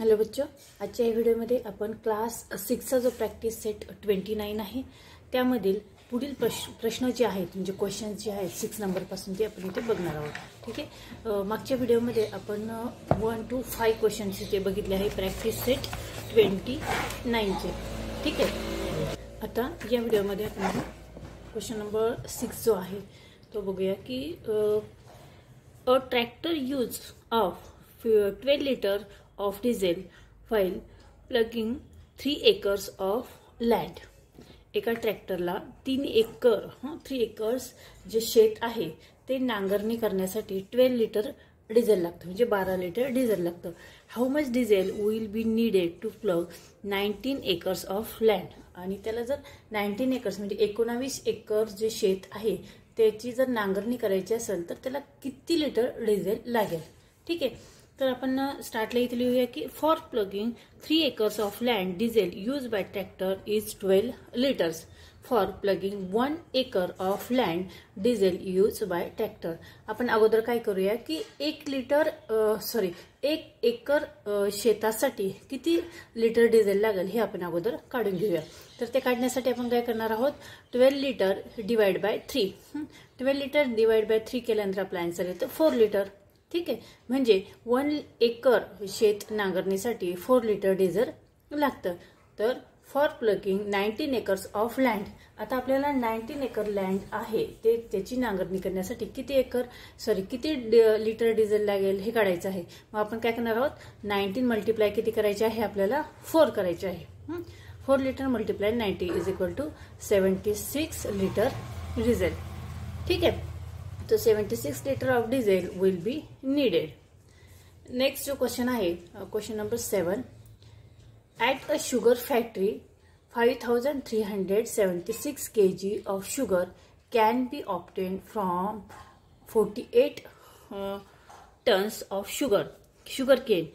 Hello बच्चों, आजच्या या व्हिडिओमध्ये आपण क्लास 6चा जो प्रॅक्टिस सेट 29 आहे त्यामधील पुढील प्रश्न जे आहेत म्हणजे क्वेश्चन्स जे आहेत 6 नंबर पासून ते आपण इथे बघणार आहोत. ठीक आहे. मागच्या व्हिडिओमध्ये आपण 1 to 5 क्वेश्चन्स इथे बघितले आहे प्रॅक्टिस सेट 29 चे. ठीक आहे. आता या व्हिडिओमध्ये आपण क्वेश्चन नंबर 6 जो आहे तो बघूया की a tractor use of 12 liter of diesel while plugging 3 acres of land. एका ट्रॅक्टरला 3 एकर्स जे शेत आहे ते नांगरणी करण्यासाठी 12 लिटर डिझेल लागतं म्हणजे 12 लिटर डिझेल लागतं. How much diesel will be needed to plough 19 acres of land. आणि त्याला जर 19 acres म्हणजे 19 एकर जे शेत आहे त्याची जर नांगरणी करायची असेल तर त्याला किती लिटर डिझेल लागेल. ठीक आहे. तर आपण स्टार्टला इथे लिहूया की for plugging 3 acres of land diesel use by tractor is 12 liters. For plugging 1 acre of land diesel use by tractor. आपण अगोदर काय करूया की 1 एकर शेतासाठी किती लिटर डिझेल लागेल हे आपण अगोदर काढून घेऊया. तर ते काढण्यासाठी आपण काय करणार आहोत 12 litre divide by 3. 12 litre divide by 3 केल्यानंतर आपला आन्सर येतो 4 लिटर. ठीक आहे. म्हणजे 1 एकर शेत नांगरणीसाठी 4 लिटर डिझेल लागतं. तर for plugging 19 acres of land. आता आपल्याला 19 एकर लँड आहे ते त्याची नांगरणी करण्यासाठी किती लिटर डिझेल लागेल हे काढायचं आहे. मग आपण काय करणार आहोत 19 मल्टिप्लाय किती करायचे आहे आपल्याला 4 करायचे आहे. 4 litre multiply 90 is equal to 76 litre diesel. ठीक आहे. तो 76 liter of diesel will be needed. Next जो क्वेश्चन आहे question number 7. At a sugar factory 5376 kg of sugar can be obtained from 48 tons of sugarcane.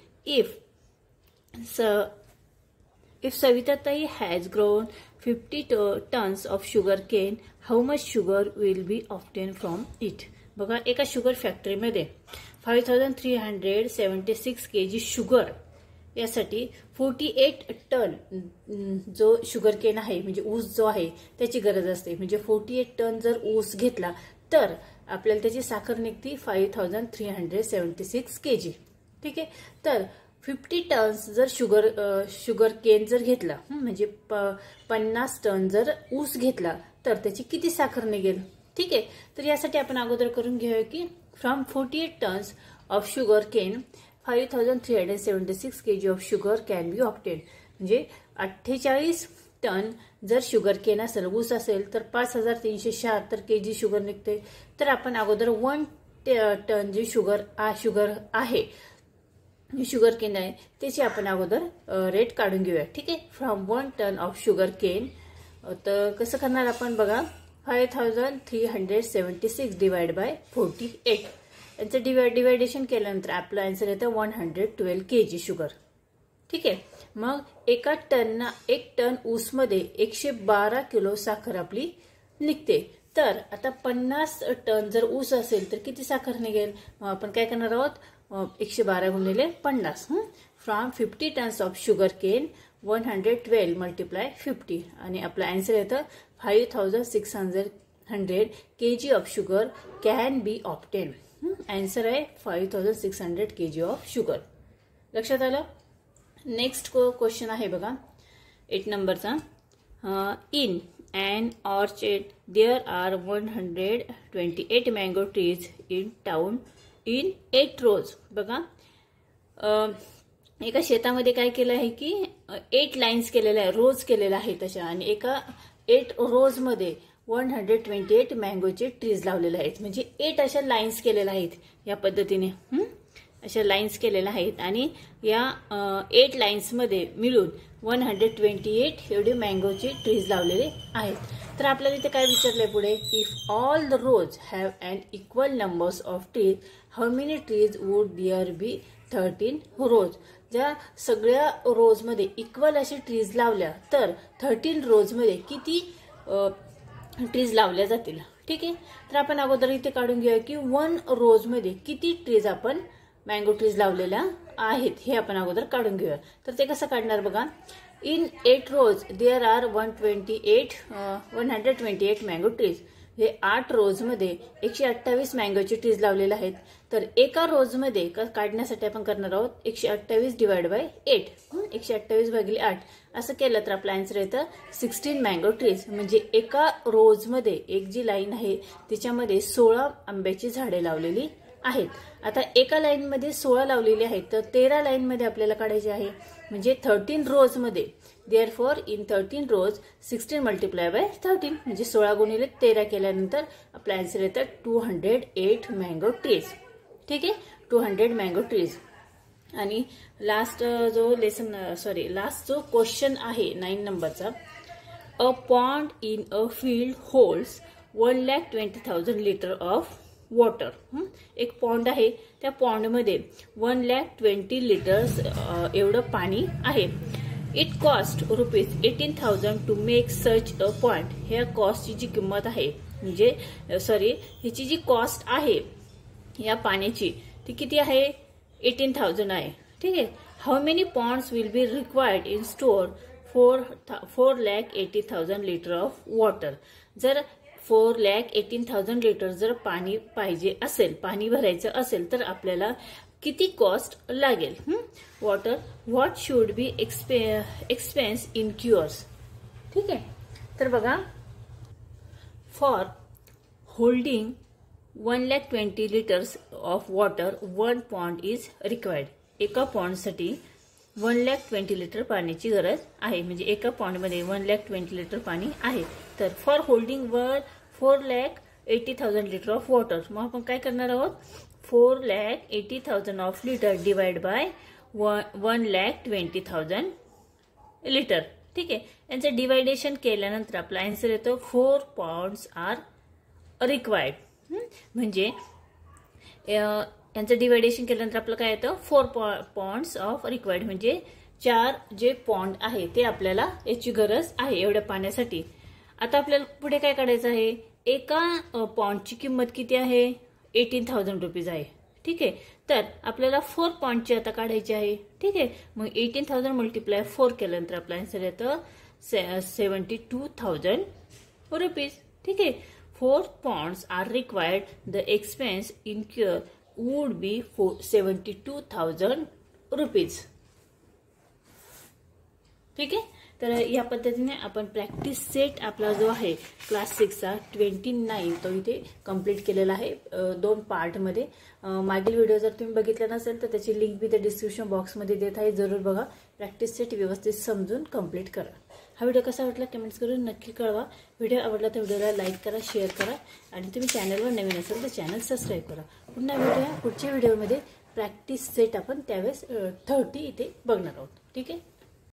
If Savitatai has grown 50 tons of sugarcane, how much sugar will be obtained from it? बघा एका sugar फॅक्टरीमध्ये 5376 kg sugar यासाठी 48 ton जो sugar cane आहे म्हणजे ऊस जो आहे त्याची गरज असते. म्हणजे 48 टन जर ऊस घेतला तर आपल्याला त्याची साखर निघते 5376 kg. ठीक आहे. तर 50 टन्स जर शुगर केन जर घेतला म्हणजे 50 टन जर ऊस घेतला तर त्याची किती साखर निघेल. ठीक आहे. तर यासाठी आपण अगोदर करून घेऊया की from 48 tons of sugar cane 5376 kg of sugar can be obtain. म्हणजे 48 टन जर शुगर केन असेल ऊस असेल तर 5376 kg शुगर निघते. तर आपण अगोदर 1 टन जी शुगर आहे शुगर केन आहे त्याची आपण अगोदर रेट काढून घेऊया. ठीक आहे. From 1 ton of sugar cane. तर कसं करणार आपण बघा 5376 डिवाइड बाय 48 यांचं डिवायडेशन केल्यानंतर आपलं आन्सर येतं 112 kg शुगर. ठीक आहे. मग एक टन ऊसमध्ये 112 किलो साखर आपली निघते. तर आता 50 टन जर ऊस असेल तर किती साखर निघेल. मग आपण काय करणार आहोत 112 गुणिले 50. From 50 tons of sugar cane 112 multiply 50 आणि आपला आन्सर येतं 5600 kg of sugar can be obtain. Answer आहे 5600 kg ऑफ शुगर. लक्षात आलं. नेक्स्ट क्वेश्चन आहे बघा 8 नंबरचा. In an orchard there are 128 mango trees in town in 8 rows. बघा एका शेतामध्ये काय केलं आहे की 8 लाईन्स केलेल्या आहे रोज केलेल्या आहेत तशा आणि एका 8 रोज मध्ये 128 मँगोचे ट्रीज लावलेले आहेत. म्हणजे 8 अशा लाईन्स केलेल्या आहेत या पद्धतीने अशा लाईन्स केलेल्या आहेत आणि या 8 लाईन्स मध्ये मिळून 128 एवढे मँगोचे ट्रीज लावलेले आहेत. तर आपल्याला इथे काय विचारलंय पुढे if all the rows have an equal numbers of trees how many trees would there be 13 rows. ज्या सगळ्या रोज मध्ये इक्वल असे ट्रीज लावल्या तर 13 रोज मध्ये किती ट्रीज लावल्या जातील. ठीक आहे. तर आपण अगोदर इथे काढून घेऊया की 1 रोज मध्ये किती ट्रीज आपण मँगो ट्रीज लावलेल्या आहेत हे आपण अगोदर काढून घेऊया. तर ते कसं काढणार बघा. In 8 rows there are 128 mango trees. हे 8 रोजमध्ये 128 मँगोचे ट्रीज लावलेले आहेत. तर एका रोजमध्ये काढण्यासाठी आपण करणार आहोत 128 डिवाइड बाय 8. 128 भागिले 8 असं केलं तर आपला आन्सर येतं 16 मँगो ट्रीज. म्हणजे एका रोजमध्ये एक जी लाईन आहे त्याच्यामध्ये 16 आंब्याची झाडे लावलेली आहेत. आता एका लाईनमध्ये 16 लावलेली आहेत तर 13 लाईनमध्ये आपल्याला काढायचे आहे. म्हणजे 13 रोजमध्ये therefore in 13 rows 16 multiply by 13 म्हणजे 16 गुणिले 13 केल्यानंतर आपला आन्सर येतं 208 मँगो ट्रीज. ठीक आहे, 200 मँगो ट्रीज. आणि लास्ट जो क्वेश्चन आहे 9 नंबरचा. A pond in a field holds 1,20,000 litre of water. एक पॉन्ड आहे, त्या पॉन्डमध्ये 1,20,000 लिटर्स एवढं पाणी आहे. It cost ₹18,000 to make such a point. ह्या कॉस्टची जी किंमत आहे म्हणजे ह्याची जी कॉस्ट आहे या पाण्याची ती किती आहे 18,000 आहे. ठीक आहे. How many ponds will be required in store 4,80,000 litre of water. जर 4,80,000 लिटर जर पाणी पाहिजे असेल, पाणी भरायचं असेल तर आपल्याला किती कॉस्ट लागेल. Water what should be expense in cures. ठीक आहे. तर बघा, for holding 1,20,000 litres of water 1 pond is required. एका पॉन्डसाठी 1,20,000 लिटर पाण्याची गरज आहे. म्हणजे एका पॉन्डमध्ये 1,20,000 लिटर पाणी आहे. तर for holding 4,80,000 litre of water. मग आपण काय करणार आहोत 4,80,000 of litre divide by 1,20,000 litre. ठीक आहे. यांचं डिवायडेशन केल्यानंतर आपला आन्सर येतो 4 पॉन्ड्स आर रिक्वायर्ड. म्हणजे यांचं डिवायडेशन केल्यानंतर आपलं काय येतं 4 पॉन्ड्स ऑफ रिक्वायर्ड. म्हणजे 4 जे पॉन्ड आहे ते आपल्याला याची गरज आहे एवढ्या पाण्यासाठी. आता आपल्याला पुढे काय काढायचं आहे. एका पॉन्डची किंमत किती आहे 18,000 रुपीज आहे. ठीक आहे. तर आपल्याला 4 पॉन्डची आता काढायची आहे. ठीक आहे. मग 18,000 मल्टिप्लाय 4 केल्यानंतर आपला आन्सर येतं 72,000 रुपीज. ठीक आहे. 4 ponds are required. The expense incur would be 72,000 rupees. ठीक आहे. तर या पद्धतीने आपण प्रॅक्टिस सेट आपला जो आहे क्लास 6चा 29 तो इथे कंप्लीट केलेला आहे 2 पार्टमध्ये. मागील व्हिडिओ जर तुम्ही बघितला नसेल तर त्याची लिंक मी त्या डिस्क्रिप्शन बॉक्समध्ये देत आहे. जरूर बघा. प्रॅक्टिस सेट व्यवस्थित समजून कंप्लीट करा. हा व्हिडिओ कसा वाटला कमेंट्स करून नक्की कळवा. व्हिडिओ आवडला तर व्हिडिओला लाईक करा, शेअर करा आणि तुम्ही चॅनलवर नवीन असेल तर चॅनल सबस्क्राईब करा. पुढच्या व्हिडिओमध्ये प्रॅक्टिस सेट आपण त्यावेळेस 30 इथे बघणार आहोत. ठीक आहे.